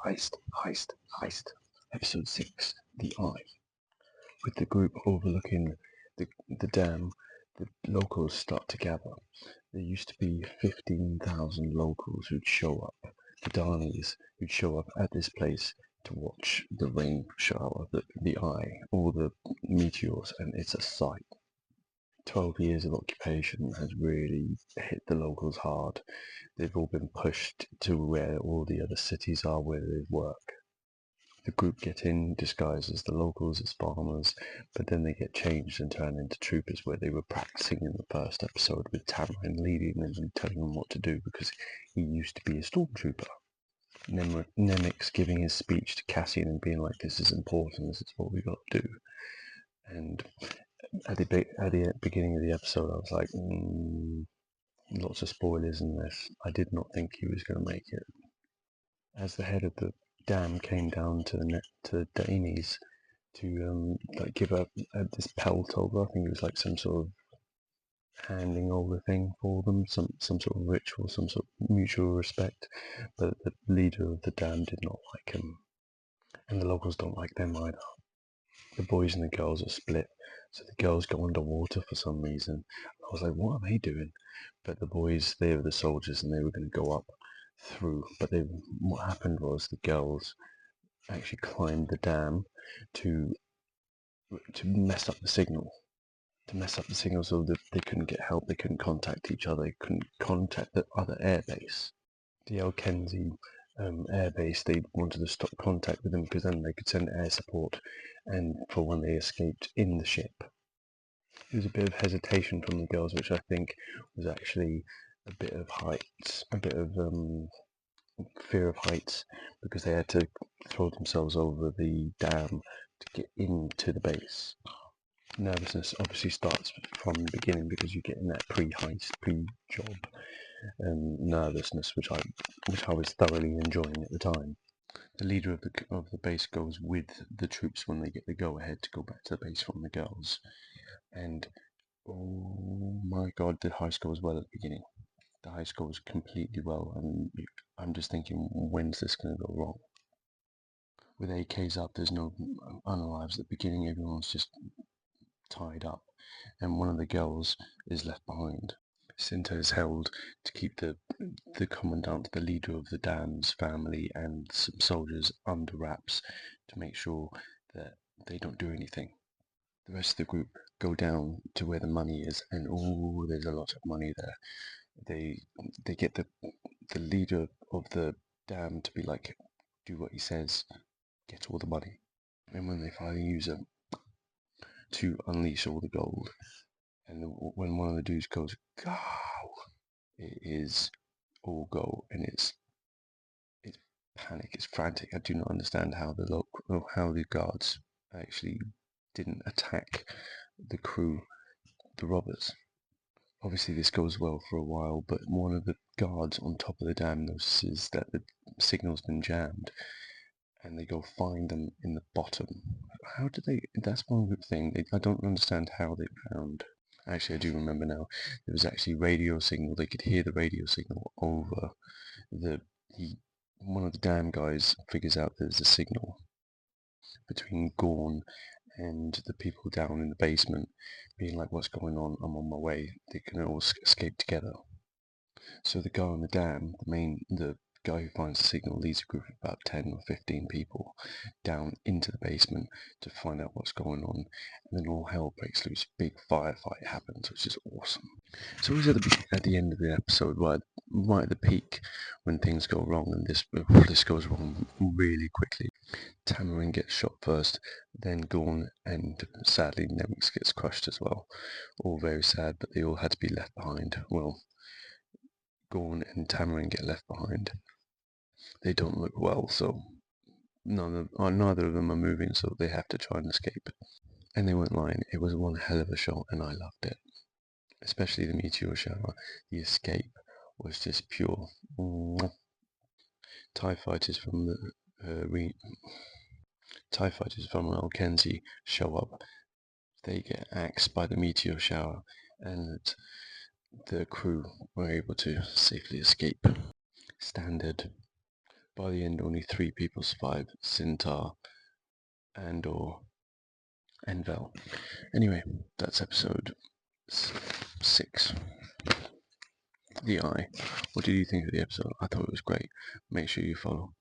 Heist. Episode 6 The EYE. With the group overlooking the dam, the locals start to gather. There used to be 15,000 locals who'd show up, the Darnies who'd show up at this place to watch the rain shower, the EYE, all the meteors, and it's a sight. 12 years of occupation has really hit the locals hard. They've all been pushed to where all the other cities are where they work. The group get in disguised as the locals, as farmers, but then they get changed and turn into troopers where they were practicing in the first episode with Tamarin leading them and telling them what to do because he used to be a stormtrooper. Nemik's giving his speech to Cassian and being like, this is important, this is what we got to do. And at the beginning of the episode I was like, lots of spoilers in this. I did not think he was going to make it. As the head of the dam came down to the Danes to give up this pelt over, I think it was like some sort of handing over thing for them, some sort of ritual, some sort of mutual respect, but the leader of the dam did not like him, and the locals don't like them either. The boys and the girls are split, so the girls go underwater for some reason. I was like, what are they doing? But the boys, they were the soldiers and they were going to go up through, but what happened was the girls actually climbed the dam to mess up the signal. So that they couldn't get help, they couldn't contact each other, they couldn't contact the other airbase. The El Kenzi airbase, they wanted to stop contact with them because then they could send air support and for when they escaped in the ship. There was a bit of hesitation from the girls, which I think was actually a bit of heights, a bit of fear of heights, because they had to throw themselves over the dam to get into the base. Nervousness obviously starts from the beginning because you get in that pre-heist, pre-job nervousness, which I was thoroughly enjoying at the time. The leader of the base goes with the troops when they get the go-ahead to go back to the base from the girls, and oh my god, the heist goes well at the beginning. The heist goes completely well, and I'm just thinking, when's this going to go wrong? With AKs up, there's no unalives at the beginning, everyone's just tied up, and one of the girls is left behind. Cinta is held to keep the commandant, the leader of the dam's family, and some soldiers under wraps to make sure that they don't do anything. The rest of the group go down to where the money is, and oh, there's a lot of money there. They get the leader of the dam to be like, do what he says, get all the money. And when they finally use him to unleash all the gold, and when one of the dudes goes, go, it is all go, and it's panic, it's frantic. I do not understand how the guards actually didn't attack the crew, the robbers. Obviously this goes well for a while, but one of the guards on top of the dam notices that the signal's been jammed, and they go find them in the bottom. How did they? That's one good thing. I don't understand how they found. Actually, I do remember now. There was actually radio signal. They could hear the radio signal over one of the dam guys figures out there's a signal between Gorn and the people down in the basement, being like, what's going on? I'm on my way. They can all escape together. So the guy on the dam, the guy who finds the signal, leads a group of about 10 or 15 people down into the basement to find out what's going on, and then all hell breaks loose. Big firefight happens, which is awesome. So it was at the end of the episode, right at the peak, when things go wrong, and this goes wrong really quickly. Tamarin gets shot first, then Gorn, and sadly Nemix gets crushed as well. All very sad, but they all had to be left behind. Well, Gorn and Tamarin get left behind. They don't look well, so neither of them are moving, so they have to try and escape. And they weren't lying, it was one hell of a shot, and I loved it. Especially the meteor shower. The escape was just pure. TIE fighters from El Kenzi show up. They get axed by the meteor shower, and the crew were able to safely escape. Standard By the end, only 3 people survived: Sintar, Andor, and Vel. Anyway, that's episode 6. The Eye. What did you think of the episode? I thought it was great. Make sure you follow